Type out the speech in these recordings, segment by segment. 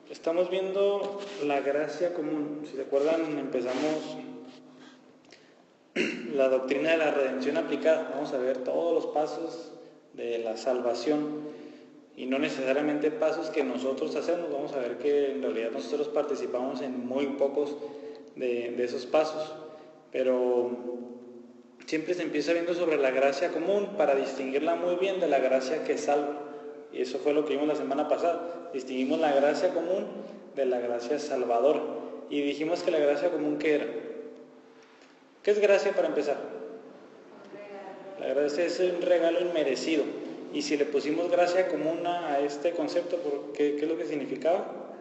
Estamos viendo la gracia común. Si se acuerdan, empezamos la doctrina de la redención aplicada. Vamos a ver todos los pasos de la salvación y no necesariamente pasos que nosotros hacemos. Vamos a ver que en realidad nosotros participamos en muy pocos de esos pasos, pero siempre se empieza viendo sobre la gracia común para distinguirla muy bien de la gracia que salva. Y eso fue lo que vimos la semana pasada. Distinguimos la gracia común de la gracia salvadora. Y dijimos que la gracia común, ¿qué era? ¿Qué es gracia para empezar? La gracia es un regalo inmerecido. Y si le pusimos gracia común a este concepto, ¿qué es lo que significaba?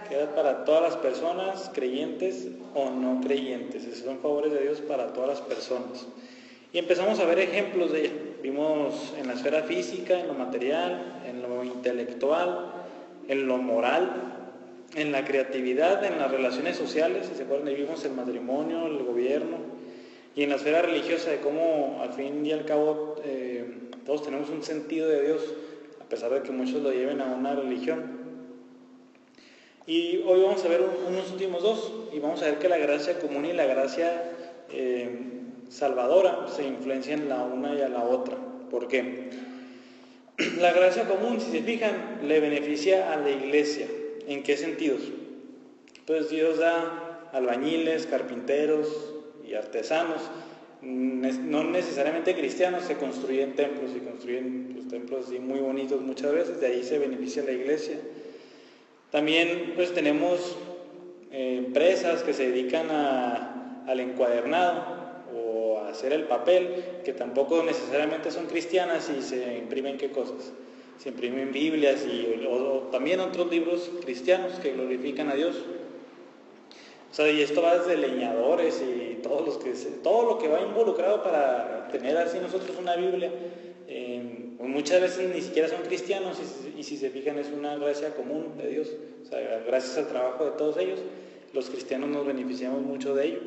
Que era para todas las personas, creyentes o no creyentes. Esos son favores de Dios para todas las personas. Y empezamos a ver ejemplos de ella. Vimos en la esfera física, en lo material, en lo intelectual, en lo moral, en la creatividad, en las relaciones sociales. Si se acuerdan, vimos el matrimonio, el gobierno, y en la esfera religiosa, de cómo al fin y al cabo todos tenemos un sentido de Dios, a pesar de que muchos lo lleven a una religión. Y hoy vamos a ver unos últimos dos, y vamos a ver que la gracia común y la gracia salvadora se influencian la una y a la otra. ¿Por qué? La gracia común, si se fijan, le beneficia a la iglesia. ¿En qué sentidos? Pues Dios da albañiles, carpinteros y artesanos, no necesariamente cristianos, se construyen templos y construyen templos así muy bonitos muchas veces, de ahí se beneficia la iglesia. También pues tenemos empresas que se dedican al encuadernado o a hacer el papel, que tampoco necesariamente son cristianas, y se imprimen ¿qué cosas? Se imprimen Biblias o también otros libros cristianos que glorifican a Dios. O sea, y esto va desde leñadores y todo lo que va involucrado para tener así nosotros una Biblia. Muchas veces ni siquiera son cristianos y si se fijan es una gracia común de Dios. O sea, gracias al trabajo de todos ellos, los cristianos nos beneficiamos mucho de ello.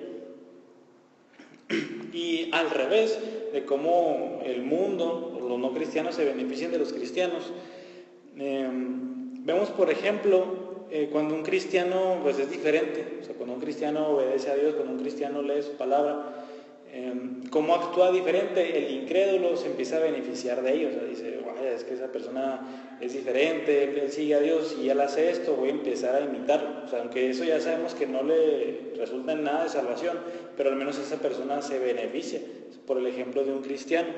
Y al revés de cómo el mundo, los no cristianos se benefician de los cristianos. Vemos, por ejemplo, cuando un cristiano pues es diferente, o sea, cuando un cristiano obedece a Dios, cuando un cristiano lee su palabra, cómo actúa diferente, el incrédulo se empieza a beneficiar de ello. O sea, dice, vaya, es que esa persona es diferente, él sigue a Dios y él hace esto, voy a empezar a imitarlo. O sea, aunque eso ya sabemos que no le resulta en nada de salvación, pero al menos esa persona se beneficia por el ejemplo de un cristiano.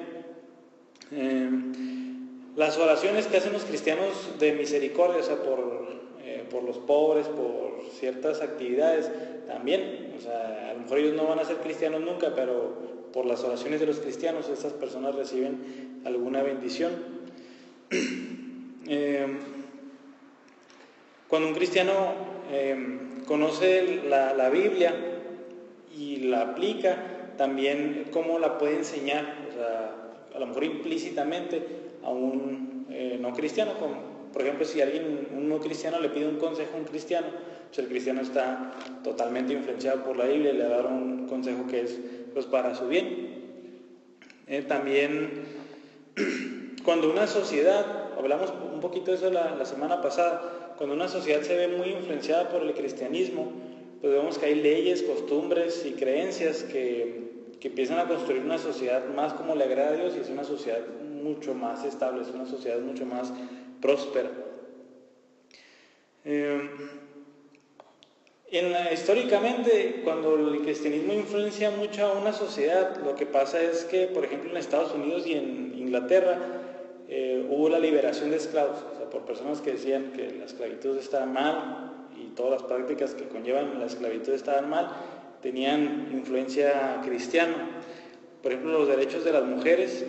Las oraciones que hacen los cristianos de misericordia, o sea, por los pobres, por ciertas actividades, también, o sea, a lo mejor ellos no van a ser cristianos nunca, pero por las oraciones de los cristianos, esas personas reciben alguna bendición. Cuando un cristiano conoce la Biblia y la aplica, también cómo la puede enseñar, o sea, a lo mejor implícitamente a un no cristiano. Por ejemplo, si un no cristiano le pide un consejo a un cristiano, pues el cristiano está totalmente influenciado por la Biblia y le va a dar un consejo que es pues para su bien. También cuando una sociedad, hablamos un poquito de eso la semana pasada, cuando una sociedad se ve muy influenciada por el cristianismo, pues vemos que hay leyes, costumbres y creencias que empiezan a construir una sociedad más como le agrada a Dios, y es una sociedad mucho más estable, es una sociedad mucho más próspera. Históricamente, cuando el cristianismo influencia mucho a una sociedad, lo que pasa es que, por ejemplo, en Estados Unidos y en Inglaterra hubo la liberación de esclavos, o sea, por personas que decían que la esclavitud estaba mal y todas las prácticas que conllevan la esclavitud estaban mal, tenían influencia cristiana. Por ejemplo, los derechos de las mujeres,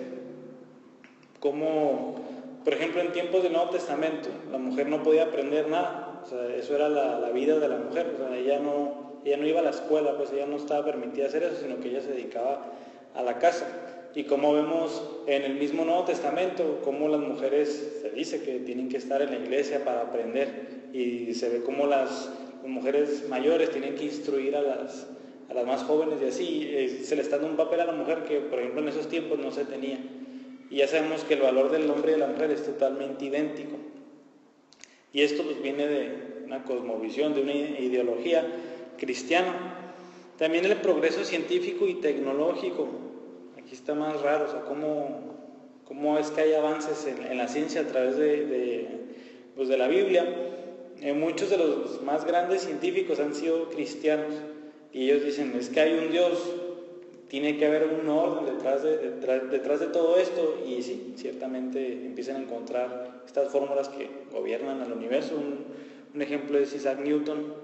como por ejemplo en tiempos del Nuevo Testamento la mujer no podía aprender nada, o sea, eso era la vida de la mujer, o sea, ella no iba a la escuela, pues ella no estaba permitida hacer eso, sino que ella se dedicaba a la casa. Y como vemos en el mismo Nuevo Testamento, cómo las mujeres se dice que tienen que estar en la iglesia para aprender, y se ve cómo las mujeres mayores tienen que instruir a las más jóvenes, y así se le está dando un papel a la mujer que por ejemplo en esos tiempos no se tenía. Y ya sabemos que el valor del hombre y de la mujer es totalmente idéntico. Y esto pues viene de una cosmovisión, de una ideología cristiana. También el progreso científico y tecnológico. Aquí está más raro, o sea, cómo es que hay avances en la ciencia a través pues de la Biblia. Muchos de los más grandes científicos han sido cristianos y ellos dicen, es que hay un Dios, tiene que haber un orden detrás de todo esto, y sí, ciertamente empiezan a encontrar estas fórmulas que gobiernan al universo. Un ejemplo es Isaac Newton,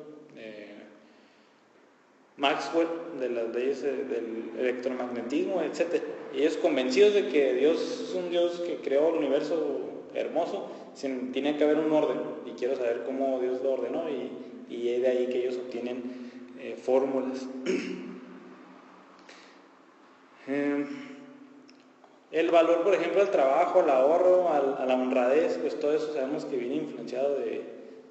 Maxwell, de las leyes del electromagnetismo, etc. Y ellos convencidos de que Dios es un Dios que creó el universo hermoso, tiene que haber un orden, y quiero saber cómo Dios lo ordenó, y es de ahí que ellos obtienen fórmulas. El valor, por ejemplo, al trabajo, al ahorro, a la honradez, pues todo eso sabemos que viene influenciado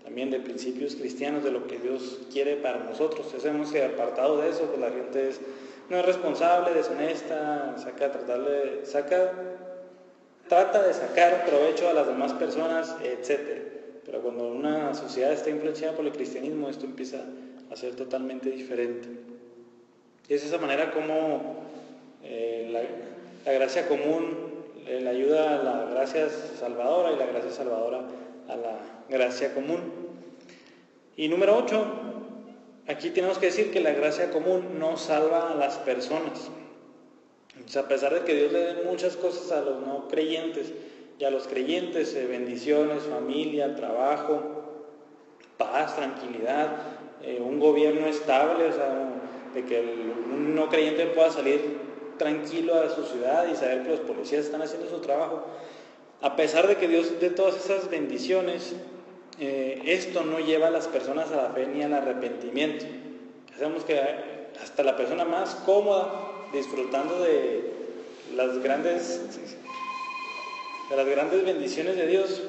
también de principios cristianos, de lo que Dios quiere para nosotros. Ya sabemos que apartado de eso, pues la gente no es responsable, deshonesta, trata de sacar provecho a las demás personas, etc. Pero cuando una sociedad está influenciada por el cristianismo, esto empieza a ser totalmente diferente. Y es esa manera como la gracia común le ayuda a la gracia salvadora, y la gracia salvadora a la gracia común. Y número 8, aquí tenemos que decir que la gracia común no salva a las personas. O sea, a pesar de que Dios le dé muchas cosas a los no creyentes, y a los creyentes, bendiciones, familia, trabajo, paz, tranquilidad, un gobierno estable, o sea, de que un no creyente pueda salir tranquilo a su ciudad y saber que los policías están haciendo su trabajo. A pesar de que Dios dé todas esas bendiciones, esto no lleva a las personas a la fe ni al arrepentimiento. Sabemos que hasta la persona más cómoda, disfrutando de las grandes bendiciones de Dios,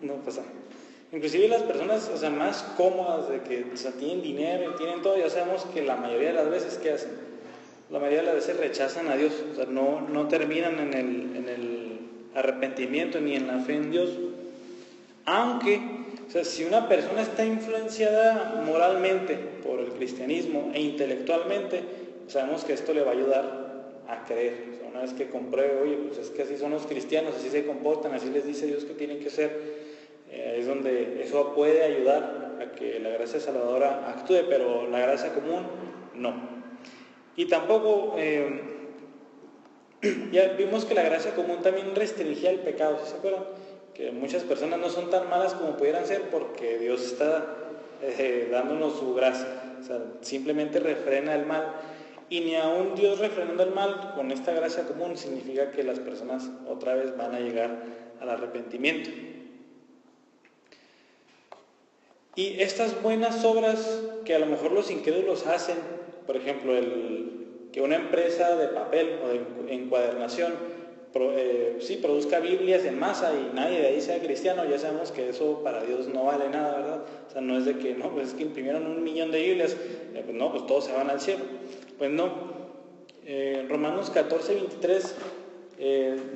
no pasa. Inclusive las personas, o sea, más cómodas, de que, o sea, tienen dinero y tienen todo, ya sabemos que la mayoría de las veces, ¿qué hacen? La mayoría de las veces rechazan a Dios, o sea, no terminan en el arrepentimiento ni en la fe en Dios. Aunque, o sea, si una persona está influenciada moralmente por el cristianismo e intelectualmente, sabemos que esto le va a ayudar a creer. O sea, una vez que compruebe, oye, pues es que así son los cristianos, así se comportan, así les dice Dios que tienen que ser, es donde eso puede ayudar a que la gracia salvadora actúe, pero la gracia común no. Y tampoco, ya vimos que la gracia común también restringía el pecado, ¿sí se acuerdan? Que muchas personas no son tan malas como pudieran ser, porque Dios está dándonos su gracia. O sea, simplemente refrena el mal. Y ni aun Dios refrenando el mal con esta gracia común significa que las personas otra vez van a llegar al arrepentimiento. Y estas buenas obras que a lo mejor los incrédulos hacen, por ejemplo, que una empresa de papel o de encuadernación produzca Biblias en masa y nadie de ahí sea cristiano, ya sabemos que eso para Dios no vale nada, ¿verdad? O sea, no es de que, no, pues es que imprimieron 1 millón de Biblias, pues no, pues todos se van al cielo. Pues no. Romanos 14:23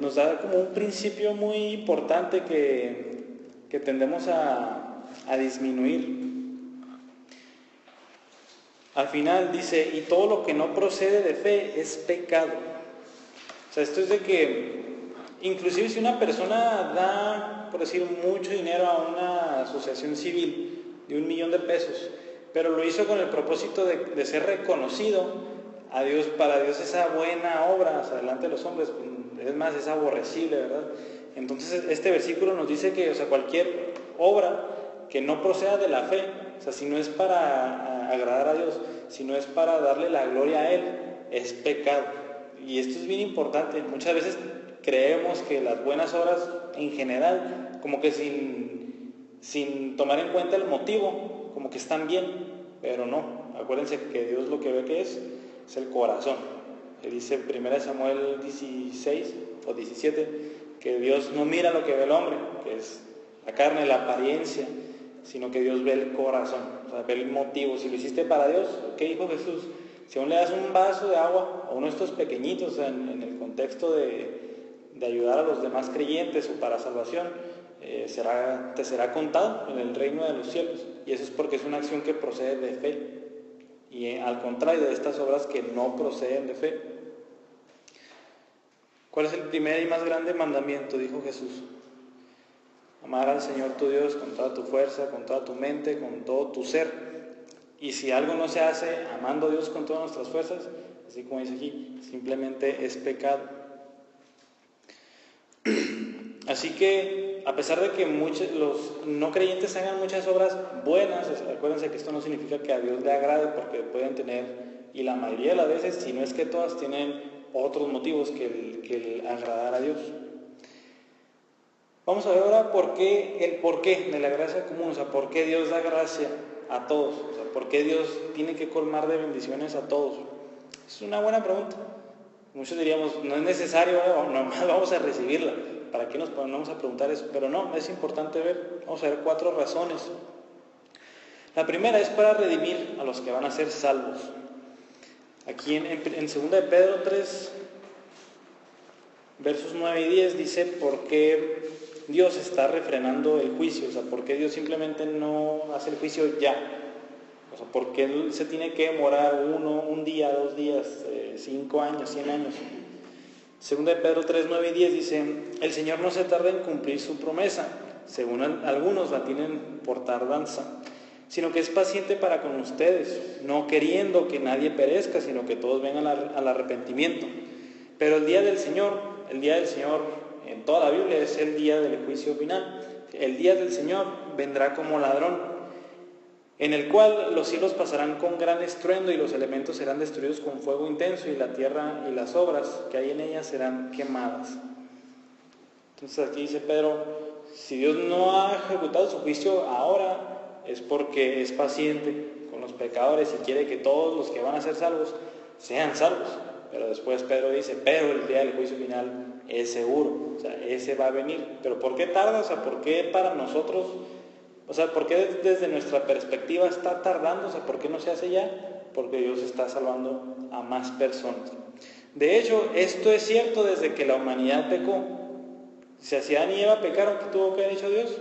nos da como un principio muy importante que tendemos a disminuir. Al final dice, y todo lo que no procede de fe es pecado. O sea, esto es de que, inclusive si una persona da, por decir, mucho dinero a una asociación civil de 1 millón de pesos, pero lo hizo con el propósito de ser reconocido a Dios, para Dios esa buena obra, o sea, delante de los hombres, es más, es aborrecible, ¿verdad? Entonces este versículo nos dice que, o sea, cualquier obra que no proceda de la fe, o sea, si no es para agradar a Dios, si no es para darle la gloria a Él, es pecado. Y esto es bien importante. Muchas veces creemos que las buenas obras en general, como que sin tomar en cuenta el motivo, como que están bien, pero no. Acuérdense que Dios lo que ve que es el corazón. Le dice en 1 Samuel 16 o 17 que Dios no mira lo que ve el hombre, que es la carne, la apariencia. sino que Dios ve el corazón, o sea, ve el motivo. Si lo hiciste para Dios, ¿qué dijo Jesús? Si aún le das un vaso de agua a uno de estos pequeñitos, o sea, en el contexto de ayudar a los demás creyentes o para salvación, te será contado en el reino de los cielos. Y eso es porque es una acción que procede de fe. Y al contrario de estas obras que no proceden de fe. ¿Cuál es el primer y más grande mandamiento? Dijo Jesús. Amar al Señor tu Dios con toda tu fuerza, con toda tu mente, con todo tu ser. Y si algo no se hace amando a Dios con todas nuestras fuerzas, así como dice aquí, simplemente es pecado. Así que, a pesar de que los no creyentes hagan muchas obras buenas, acuérdense que esto no significa que a Dios le agrade, porque pueden tener, y la mayoría de las veces, si no es que todas, tienen otros motivos que el agradar a Dios. Vamos a ver ahora el porqué de la gracia común, o sea, por qué Dios da gracia a todos, o sea, por qué Dios tiene que colmar de bendiciones a todos. Es una buena pregunta. Muchos diríamos, no es necesario, nomás vamos a recibirla. ¿Para qué nos ponemos a preguntar eso? Pero no, es importante ver. Vamos a ver 4 razones. La primera es para redimir a los que van a ser salvos. Aquí en 2 de Pedro 3, versos 9 y 10 dice por qué Dios está refrenando el juicio, o sea, por qué Dios simplemente no hace el juicio ya. O sea, por qué Él se tiene que demorar un día, 2 días, 5 años, 100 años. 2 de Pedro 3, 9 y 10 dice, el Señor no se tarda en cumplir su promesa, según algunos la tienen por tardanza, sino que es paciente para con ustedes, no queriendo que nadie perezca, sino que todos vengan al arrepentimiento. Pero el día del Señor en toda la Biblia es el día del juicio final. El día del Señor vendrá como ladrón, en el cual los cielos pasarán con gran estruendo y los elementos serán destruidos con fuego intenso y la tierra y las obras que hay en ella serán quemadas. Entonces aquí dice Pedro, si Dios no ha ejecutado su juicio ahora, es porque es paciente con los pecadores y quiere que todos los que van a ser salvos sean salvos. Pero después Pedro dice, pero el día del juicio final es seguro, o sea, ese va a venir. ¿Pero por qué tarda? O sea, ¿por qué para nosotros? O sea, ¿por qué desde nuestra perspectiva está tardando? O sea, ¿por qué no se hace ya? Porque Dios está salvando a más personas. De hecho, esto es cierto desde que la humanidad pecó. Si Adán y Eva pecaron, ¿qué tuvo que haber hecho Dios?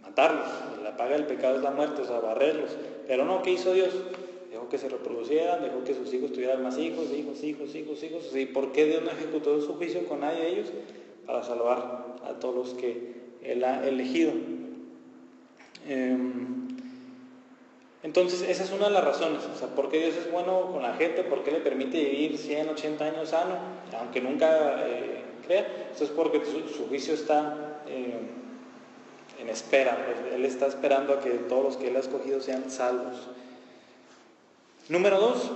Matarlos. La paga del pecado es la muerte, o sea, barrerlos. Pero no, ¿qué hizo Dios? Dejó que se reproducieran, dejó que sus hijos tuvieran más hijos. ¿Y por qué Dios no ejecutó su juicio con nadie de ellos? Para salvar a todos los que Él ha elegido. Entonces, esa es una de las razones. O sea, ¿por qué Dios es bueno con la gente? ¿Por qué le permite vivir 100, 80 años sano? Aunque nunca crea. Eso es porque su juicio está en espera. Él está esperando a que todos los que Él ha escogido sean salvos. Número 2,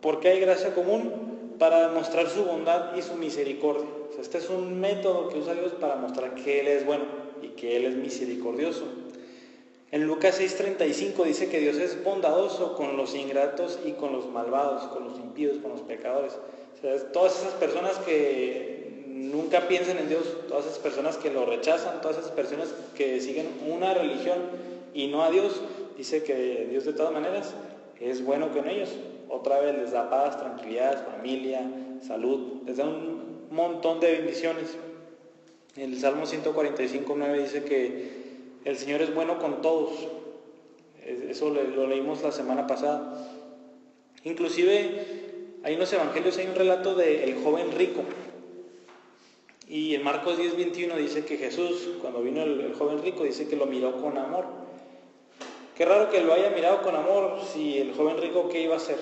¿por qué hay gracia común? Para demostrar su bondad y su misericordia. O sea, este es un método que usa Dios para mostrar que Él es bueno y que Él es misericordioso. En Lucas 6:35 dice que Dios es bondadoso con los ingratos y con los malvados, con los impíos, con los pecadores. O sea, todas esas personas que nunca piensan en Dios, todas esas personas que lo rechazan, todas esas personas que siguen una religión y no a Dios, dice que Dios de todas maneras es bueno con ellos. Otra vez les da paz, tranquilidad, familia, salud, les da un montón de bendiciones. El Salmo 145:9 dice que el Señor es bueno con todos. Eso lo leímos la semana pasada. Inclusive hay en los evangelios hay un relato del joven rico. Y en Marcos 10:21 dice que Jesús, cuando vino el joven rico, dice que lo miró con amor. Qué raro que lo haya mirado con amor, si el joven rico, ¿qué iba a hacer?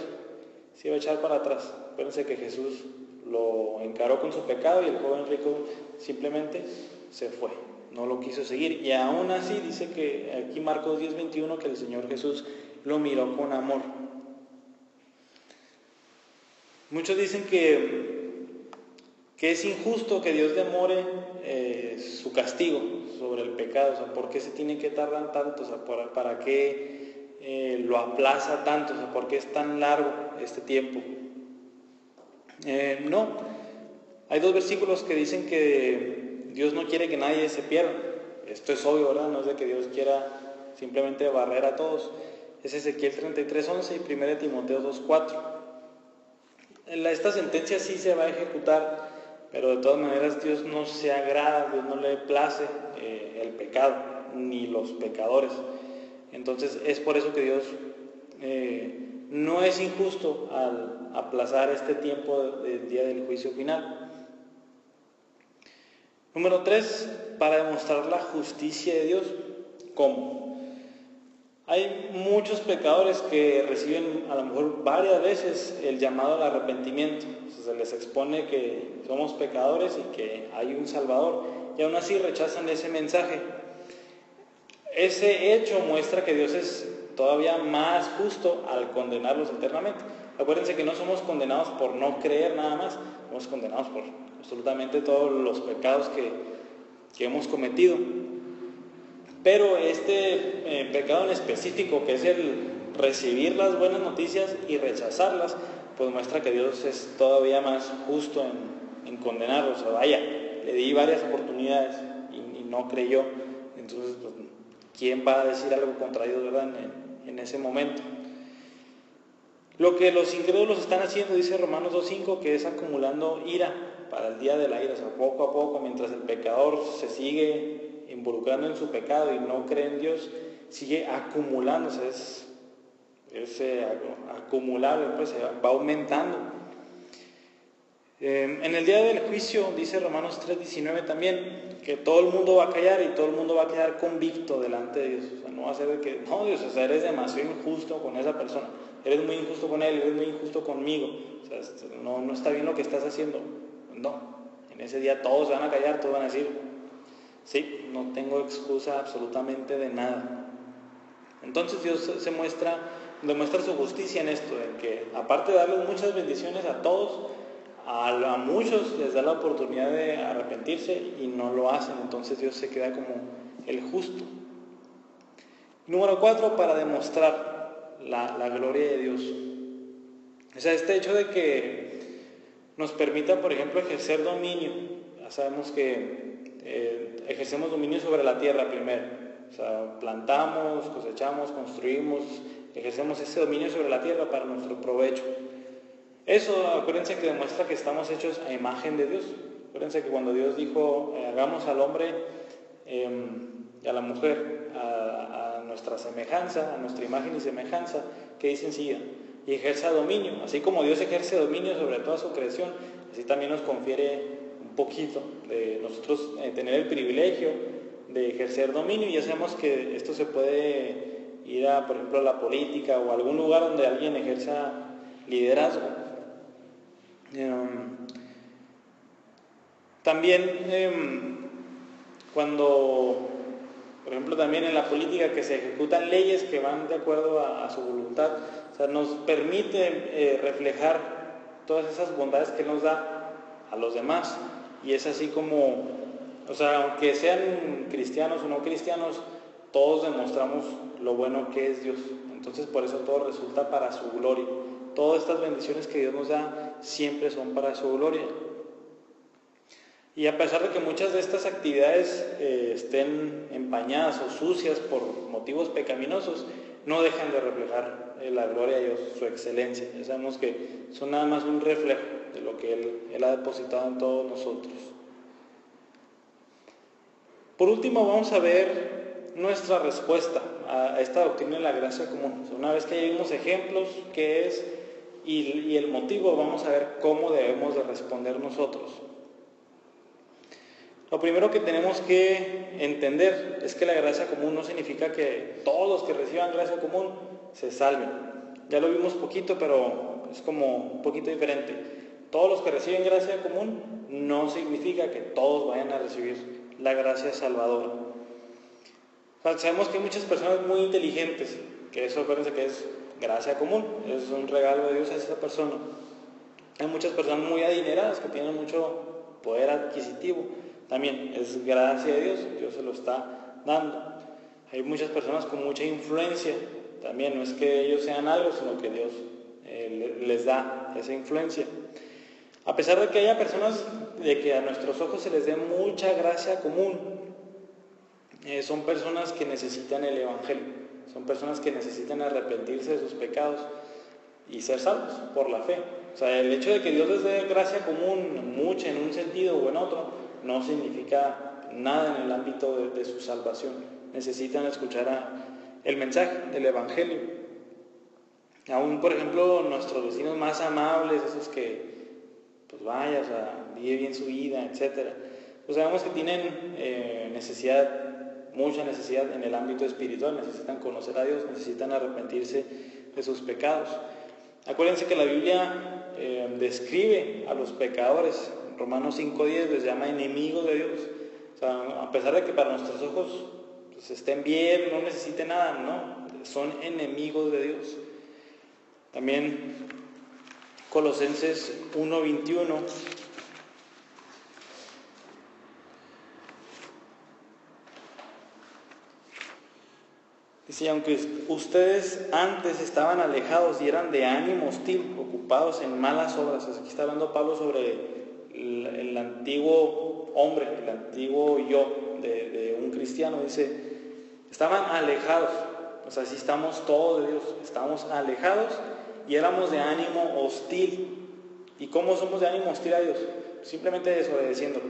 Se iba a echar para atrás. Acuérdense que Jesús lo encaró con su pecado y el joven rico simplemente se fue, no lo quiso seguir. Y aún así dice que aquí Marcos 10:21 que el Señor Jesús lo miró con amor. Muchos dicen que es injusto que Dios demore su castigo sobre el pecado. O sea, ¿por qué se tiene que tardar tanto? O sea, ¿para qué lo aplaza tanto? O sea, ¿por qué es tan largo este tiempo? No. Hay 2 versículos que dicen que Dios no quiere que nadie se pierda. esto es obvio, ¿verdad? No es de que Dios quiera simplemente barrer a todos. Es Ezequiel 33:11 y 1 Timoteo 2:4. Esta sentencia sí se va a ejecutar, pero de todas maneras Dios no se agrada, Dios no le place el pecado, ni los pecadores. Entonces es por eso que Dios no es injusto al aplazar este tiempo del día del juicio final. Número 3, para demostrar la justicia de Dios. ¿Cómo? Hay muchos pecadores que reciben a lo mejor varias veces el llamado al arrepentimiento. Se les expone que somos pecadores y que hay un Salvador, y aún así rechazan ese mensaje. Ese hecho muestra que Dios es todavía más justo al condenarlos eternamente. Acuérdense que no somos condenados por no creer nada más, somos condenados por absolutamente todos los pecados que hemos cometido. Pero este pecado en específico, que es el recibir las buenas noticias y rechazarlas, pues muestra que Dios es todavía más justo en condenarlos. O sea, vaya, le di varias oportunidades y no creyó. Entonces, pues, ¿quién va a decir algo contra Dios, verdad, en ese momento? Lo que los incrédulos están haciendo, dice Romanos 2:5, que es acumulando ira para el día de la ira. O sea, poco a poco, mientras el pecador se sigue involucrando en su pecado y no cree en Dios, sigue acumulándose, es acumulable, pues se va aumentando. En el día del juicio, dice Romanos 3:19 también, que todo el mundo va a callar y todo el mundo va a quedar convicto delante de Dios. O sea, no va a ser de que, no, Dios, o sea, eres demasiado injusto con esa persona, eres muy injusto con él, eres muy injusto conmigo, o sea, no está bien lo que estás haciendo. No, en ese día todos se van a callar, todos van a decir, sí, no tengo excusa absolutamente de nada. Entonces Dios demuestra su justicia en esto, en que aparte de darles muchas bendiciones a todos, a muchos les da la oportunidad de arrepentirse y no lo hacen. Entonces Dios se queda como el justo. Número 4, para demostrar la gloria de Dios. O sea, este hecho de que nos permita, por ejemplo, ejercer dominio. Ya sabemos que ejercemos dominio sobre la tierra primero. O sea, plantamos, cosechamos, construimos, ejercemos ese dominio sobre la tierra para nuestro provecho. Eso, acuérdense que demuestra que estamos hechos a imagen de Dios. Acuérdense que cuando Dios dijo, hagamos al hombre y a la mujer a nuestra semejanza, a nuestra imagen y semejanza, que dice enseguida, y ejerza dominio. Así como Dios ejerce dominio sobre toda su creación, así también nos confiere un poquito de nosotros tener el privilegio de ejercer dominio. Y ya sabemos que esto se puede ir a, por ejemplo, a la política o a algún lugar donde alguien ejerza liderazgo. También cuando, por ejemplo, también en la política que se ejecutan leyes que van de acuerdo a su voluntad, o sea, nos permite reflejar todas esas bondades que nos da a los demás. Y es así como, o sea, aunque sean cristianos o no cristianos, todos demostramos lo bueno que es Dios. Entonces por eso todo resulta para su gloria. Todas estas bendiciones que Dios nos da siempre son para su gloria. Y a pesar de que muchas de estas actividades estén empañadas o sucias por motivos pecaminosos, no dejan de reflejar la gloria de Dios, su excelencia. Ya sabemos que son nada más un reflejo de lo que Él ha depositado en todos nosotros. Por último, vamos a ver nuestra respuesta a esta doctrina de la gracia común. Una vez que ya vimos ejemplos, qué es y el motivo, vamos a ver cómo debemos de responder nosotros. Lo primero que tenemos que entender es que la gracia común no significa que todos los que reciban gracia común se salven. Ya lo vimos poquito, pero es como un poquito diferente. Todos los que reciben gracia común no significa que todos vayan a recibir la gracia salvadora. O sea, sabemos que hay muchas personas muy inteligentes, que eso acuérdense que es gracia común, es un regalo de Dios a esa persona. Hay muchas personas muy adineradas que tienen mucho poder adquisitivo, también es gracia de Dios, Dios se lo está dando. Hay muchas personas con mucha influencia, también no es que ellos sean algo, sino que Dios les da esa influencia. A pesar de que haya personas de que a nuestros ojos se les dé mucha gracia común, son personas que necesitan el Evangelio, son personas que necesitan arrepentirse de sus pecados y ser salvos por la fe. O sea, el hecho de que Dios les dé gracia común, mucha en un sentido o en otro, no significa nada en el ámbito de su salvación. Necesitan escuchar el mensaje del Evangelio. Aún, por ejemplo, nuestros vecinos más amables, esos que, pues vaya, o sea, vive bien su vida, etc. Pues sabemos que tienen mucha necesidad en el ámbito espiritual, necesitan conocer a Dios, necesitan arrepentirse de sus pecados. Acuérdense que la Biblia describe a los pecadores. En Romanos 5:10 les llama enemigos de Dios. O sea, a pesar de que para nuestros ojos pues, estén bien, no necesiten nada, no, son enemigos de Dios. También Colosenses 1:21 dice: aunque ustedes antes estaban alejados y eran de ánimo hostil, ocupados en malas obras. Aquí está hablando Pablo sobre el antiguo hombre, el antiguo yo de un cristiano. Dice, estaban alejados. O sea, si estamos todos de Dios, estamos alejados y éramos de ánimo hostil. ¿Y cómo somos de ánimo hostil a Dios? Simplemente desobedeciéndolo,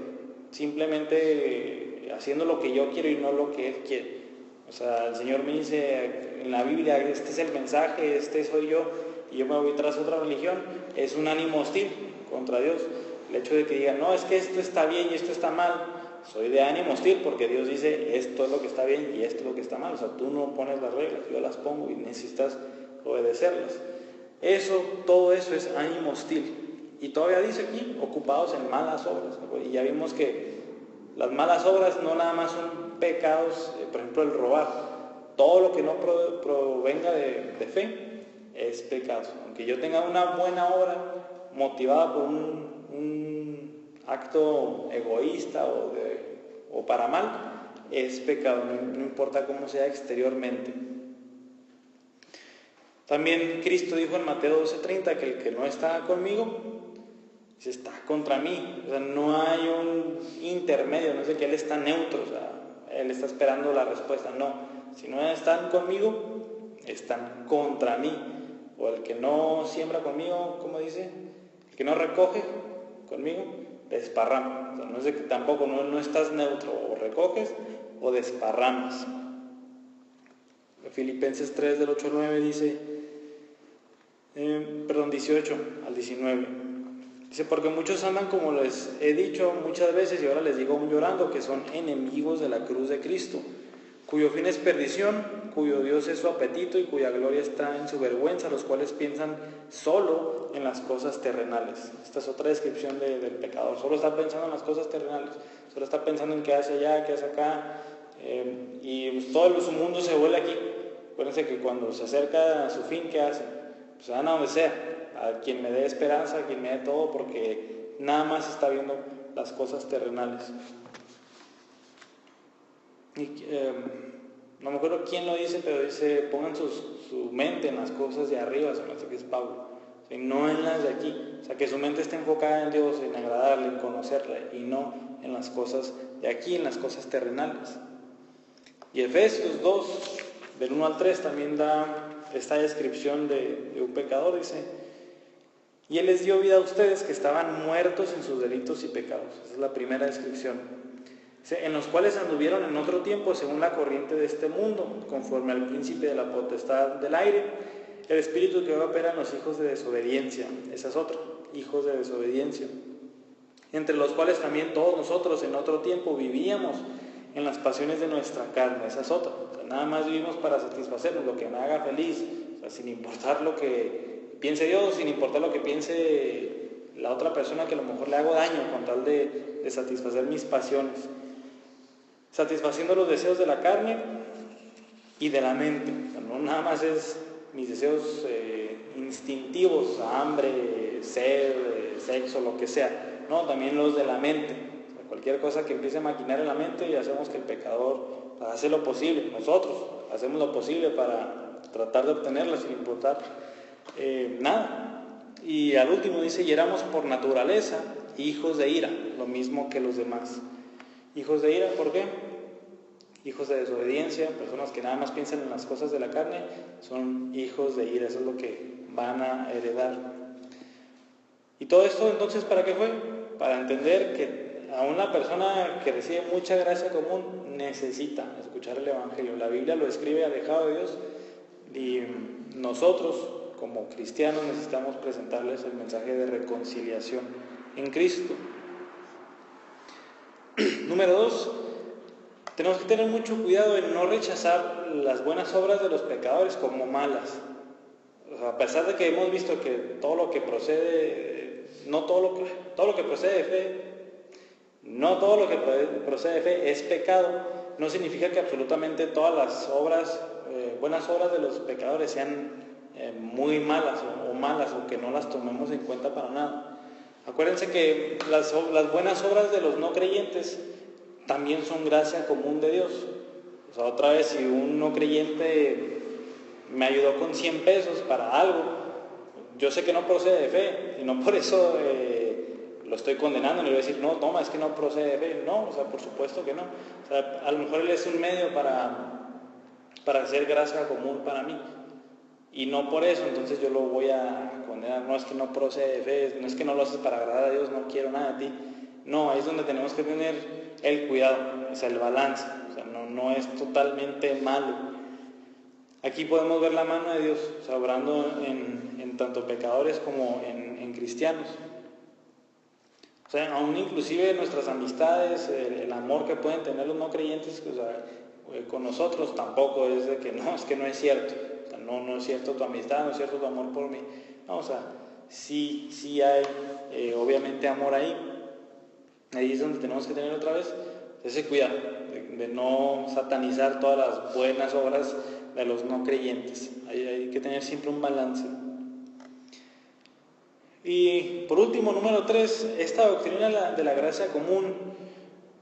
simplemente haciendo lo que yo quiero y no lo que Él quiere. O sea, el Señor me dice en la Biblia, este es el mensaje, este soy yo, y yo me voy tras otra religión. Es un ánimo hostil contra Dios. El hecho de que digan, no, es que esto está bien y esto está mal, soy de ánimo hostil porque Dios dice, esto es lo que está bien y esto es lo que está mal. O sea, tú no pones las reglas, yo las pongo y necesitas obedecerlas. Todo eso es ánimo hostil. Y todavía dice aquí, ocupados en malas obras. Y ya vimos que las malas obras no nada más son pecados, por ejemplo el robar. Todo lo que no provenga de fe es pecado. Aunque yo tenga una buena obra motivada por un acto egoísta o para mal, es pecado, no importa cómo sea exteriormente. También Cristo dijo en Mateo 12:30 que el que no está conmigo está contra mí. O sea, no hay un intermedio, no es de que Él está neutro, o sea, Él está esperando la respuesta. No, si no están conmigo, están contra mí. O el que no siembra conmigo, ¿cómo dice? El que no recoge conmigo, desparrama. O sea, no es de que tampoco no estás neutro, o recoges o desparramas. Filipenses 3 del 8 al 9 dice, 18 al 19. Dice, porque muchos andan como les he dicho muchas veces y ahora les digo aún llorando, que son enemigos de la cruz de Cristo, cuyo fin es perdición, cuyo Dios es su apetito y cuya gloria está en su vergüenza, los cuales piensan solo en las cosas terrenales. Esta es otra descripción del pecador, solo está pensando en las cosas terrenales, solo está pensando en qué hace allá, qué hace acá, y pues todo su mundo se vuelve aquí. Acuérdense que cuando se acerca a su fin, ¿qué hace? Pues se van a donde sea, a quien me dé esperanza, a quien me dé todo, porque nada más está viendo las cosas terrenales. Y, no me acuerdo quién lo dice, pero dice, pongan su mente en las cosas de arriba, se me hace que es Pablo, ¿sí? No en las de aquí. O sea, que su mente esté enfocada en Dios, en agradarle, en conocerle, y no en las cosas de aquí, en las cosas terrenales. Y Efesios 2, del 1 al 3, también da esta descripción de un pecador. Dice, y Él les dio vida a ustedes que estaban muertos en sus delitos y pecados. Esa es la primera descripción. Dice, en los cuales anduvieron en otro tiempo según la corriente de este mundo, conforme al príncipe de la potestad del aire, el espíritu que opera en los hijos de desobediencia. Esa es otra, hijos de desobediencia. Entre los cuales también todos nosotros en otro tiempo vivíamos en las pasiones de nuestra carne. Esa es otra. O sea, nada más vivimos para satisfacernos, lo que me haga feliz, o sea, sin importar lo que piense Dios, sin importar lo que piense la otra persona, que a lo mejor le hago daño, con tal de satisfacer mis pasiones. Satisfaciendo los deseos de la carne y de la mente. O sea, no nada más es mis deseos instintivos, hambre, sed, sexo, lo que sea. No, también los de la mente. O sea, cualquier cosa que empiece a maquinar en la mente, y hacemos que el pecador hace lo posible. Nosotros hacemos lo posible para tratar de obtenerla sin importar nada. Y al último dice, y éramos por naturaleza hijos de ira, lo mismo que los demás. Hijos de ira, ¿por qué? hijos de desobediencia, personas que nada más piensan en las cosas de la carne, son hijos de ira. Eso es lo que van a heredar. Y todo esto entonces, ¿para qué fue? Para entender que a una persona que recibe mucha gracia común necesita escuchar el Evangelio. La Biblia lo escribe alejado de Dios y nosotros como cristianos necesitamos presentarles el mensaje de reconciliación en Cristo. Número 2, tenemos que tener mucho cuidado en no rechazar las buenas obras de los pecadores como malas. O sea, a pesar de que hemos visto que todo lo que procede, todo lo que procede de fe, no todo lo que procede de fe es pecado, no significa que absolutamente todas las obras, buenas obras de los pecadores sean muy malas o malas, o que no las tomemos en cuenta para nada. Acuérdense que las buenas obras de los no creyentes también son gracia común de Dios. O sea, otra vez, si un no creyente me ayudó con 100 pesos para algo, yo sé que no procede de fe, y no por eso lo estoy condenando, le voy a decir, no, toma, es que no procede de fe. No, o sea, por supuesto que no. O sea, a lo mejor él es un medio para hacer gracia común para mí, y no por eso entonces yo lo voy a condenar. No es que no procede de fe, no es que no lo haces para agradar a Dios, no quiero nada de ti. No, ahí es donde tenemos que tener el cuidado, o sea, el balance. O sea, no es totalmente malo. Aquí podemos ver la mano de Dios, o sea, obrando en tanto pecadores como en cristianos. O sea, aún inclusive nuestras amistades, el amor que pueden tener los no creyentes, o sea, con nosotros tampoco es de que no, es que no es cierto. O sea, no es cierto tu amistad, no es cierto tu amor por mí. No, o sea, sí hay obviamente amor ahí. Ahí es donde tenemos que tener otra vez ese cuidado de no satanizar todas las buenas obras de los no creyentes. Hay que tener siempre un balance. Y por último, número 3, esta doctrina de la gracia común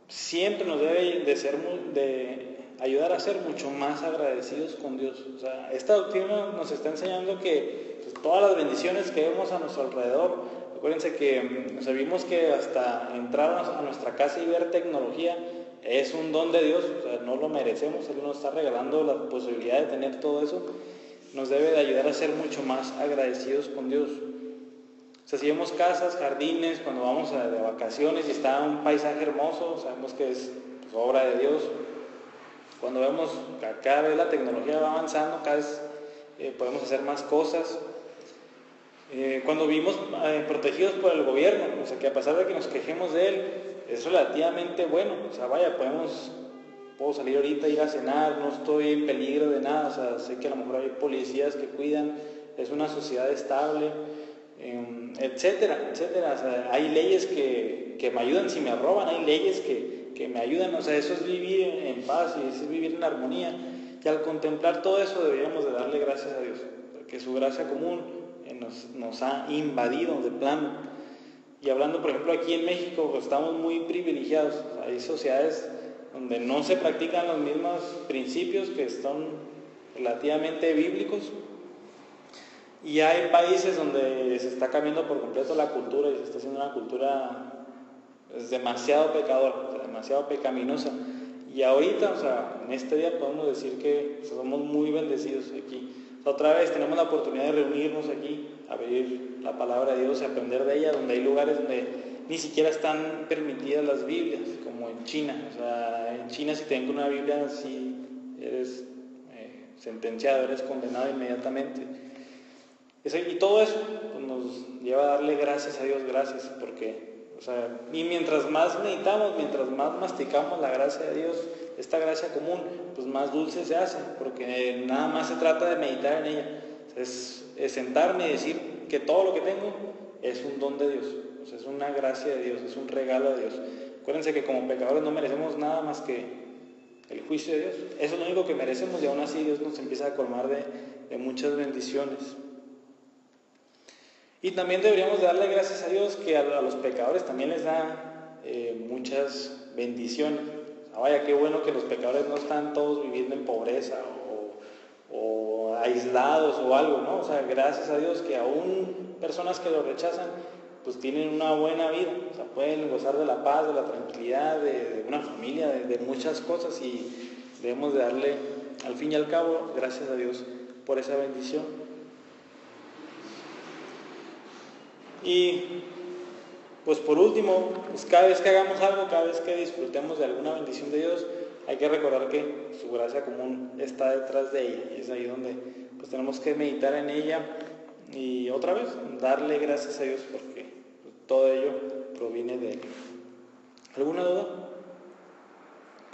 siempre nos debe de ayudar a ser mucho más agradecidos con Dios. O sea, esta doctrina nos está enseñando que pues, todas las bendiciones que vemos a nuestro alrededor, acuérdense que vimos que hasta entrar a nuestra casa y ver tecnología es un don de Dios, o sea, no lo merecemos, Él nos está regalando la posibilidad de tener todo eso. Nos debe de ayudar a ser mucho más agradecidos con Dios. O sea, si vemos casas, jardines, cuando vamos de vacaciones y está un paisaje hermoso, sabemos que es pues, obra de Dios. Cuando vemos que cada vez la tecnología va avanzando, cada vez podemos hacer más cosas. Cuando vivimos protegidos por el gobierno, o sea, que a pesar de que nos quejemos de él, es relativamente bueno. O sea, vaya, puedo salir ahorita, ir a cenar, no estoy en peligro de nada. O sea, sé que a lo mejor hay policías que cuidan, es una sociedad estable, etcétera, etcétera. O sea, hay leyes que me ayudan si me roban, hay leyes que me ayudan. O sea, eso es vivir en paz y es vivir en armonía. Y al contemplar todo eso deberíamos de darle gracias a Dios, porque su gracia común nos ha invadido de plano. Y hablando, por ejemplo, aquí en México, pues estamos muy privilegiados. Hay sociedades donde no se practican los mismos principios que son relativamente bíblicos. Y hay países donde se está cambiando por completo la cultura y se está haciendo una cultura pues, demasiado pecadora, demasiado pecaminosa. Y ahorita, o sea, en este día podemos decir que somos muy bendecidos aquí. O sea, otra vez tenemos la oportunidad de reunirnos aquí, abrir la palabra de Dios y aprender de ella, donde hay lugares donde ni siquiera están permitidas las Biblias, como en China. O sea, en China si tengo una Biblia, sí eres sentenciado, eres condenado inmediatamente. Y todo eso pues, nos lleva a darle gracias a Dios, gracias, porque, o sea, y mientras más meditamos, mientras más masticamos la gracia de Dios, esta gracia común, pues más dulce se hace, porque nada más se trata de meditar en ella. O sea, es sentarme y decir que todo lo que tengo es un don de Dios, o sea, es una gracia de Dios, es un regalo de Dios. Acuérdense que como pecadores no merecemos nada más que el juicio de Dios. Eso es lo único que merecemos, y aún así Dios nos empieza a colmar de muchas bendiciones. Y también deberíamos darle gracias a Dios que a los pecadores también les da muchas bendiciones. O sea, vaya, qué bueno que los pecadores no están todos viviendo en pobreza o aislados o algo, ¿no? O sea, gracias a Dios que aún personas que lo rechazan, pues tienen una buena vida. O sea, pueden gozar de la paz, de la tranquilidad, de una familia, de muchas cosas. Debemos de darle, al fin y al cabo, gracias a Dios por esa bendición. Y pues por último, pues cada vez que hagamos algo, cada vez que disfrutemos de alguna bendición de Dios, hay que recordar que su gracia común está detrás de ella, y es ahí donde pues tenemos que meditar en ella y otra vez darle gracias a Dios porque todo ello proviene de Él. ¿Alguna duda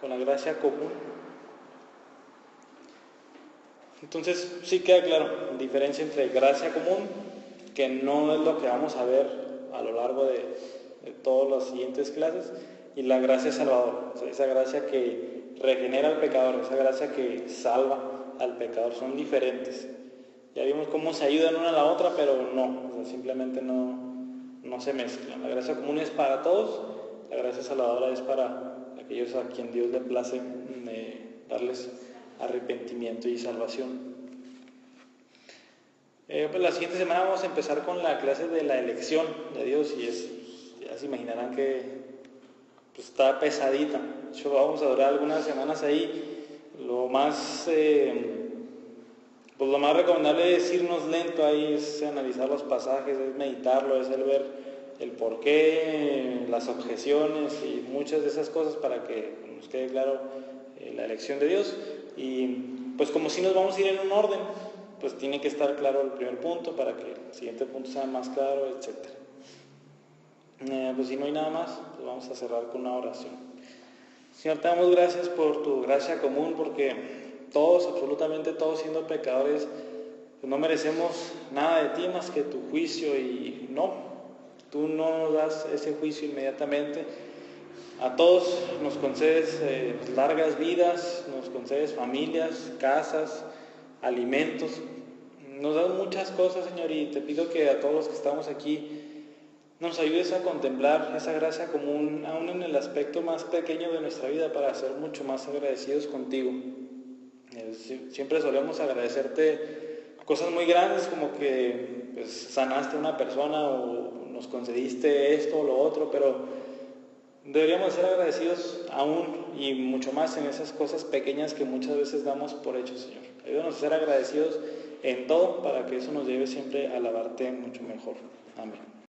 con la gracia común? Entonces sí queda claro la diferencia entre gracia común, que no es lo que vamos a ver a lo largo de todas las siguientes clases, y la gracia salvadora, o sea, esa gracia que regenera al pecador, esa gracia que salva al pecador, son diferentes. Ya vimos cómo se ayudan una a la otra, pero no, o sea, simplemente no se mezclan. La gracia común es para todos, la gracia salvadora es para aquellos a quien Dios le place darles arrepentimiento y salvación. Pues la siguiente semana vamos a empezar con la clase de la elección de Dios, y ya se imaginarán que pues, está pesadita. De hecho, vamos a durar algunas semanas ahí. Lo más recomendable es irnos lento ahí, es analizar los pasajes, es meditarlo, es el ver el porqué, las objeciones y muchas de esas cosas para que nos quede claro la elección de Dios. Y pues como si nos vamos a ir en un orden, pues tiene que estar claro el primer punto para que el siguiente punto sea más claro, etc. Pues si no hay nada más, pues vamos a cerrar con una oración. Señor, te damos gracias por tu gracia común, porque todos, absolutamente todos, siendo pecadores, pues no merecemos nada de ti más que tu juicio, y no, tú no nos das ese juicio inmediatamente. A todos nos concedes largas vidas, nos concedes familias, casas, alimentos, nos das muchas cosas, Señor, y te pido que a todos los que estamos aquí nos ayudes a contemplar esa gracia común, aún en el aspecto más pequeño de nuestra vida, para ser mucho más agradecidos contigo. Siempre solemos agradecerte cosas muy grandes, como que pues, sanaste a una persona o nos concediste esto o lo otro, pero deberíamos ser agradecidos aún y mucho más en esas cosas pequeñas que muchas veces damos por hecho, Señor. Ayúdanos a ser agradecidos en todo, para que eso nos lleve siempre a alabarte mucho mejor. Amén.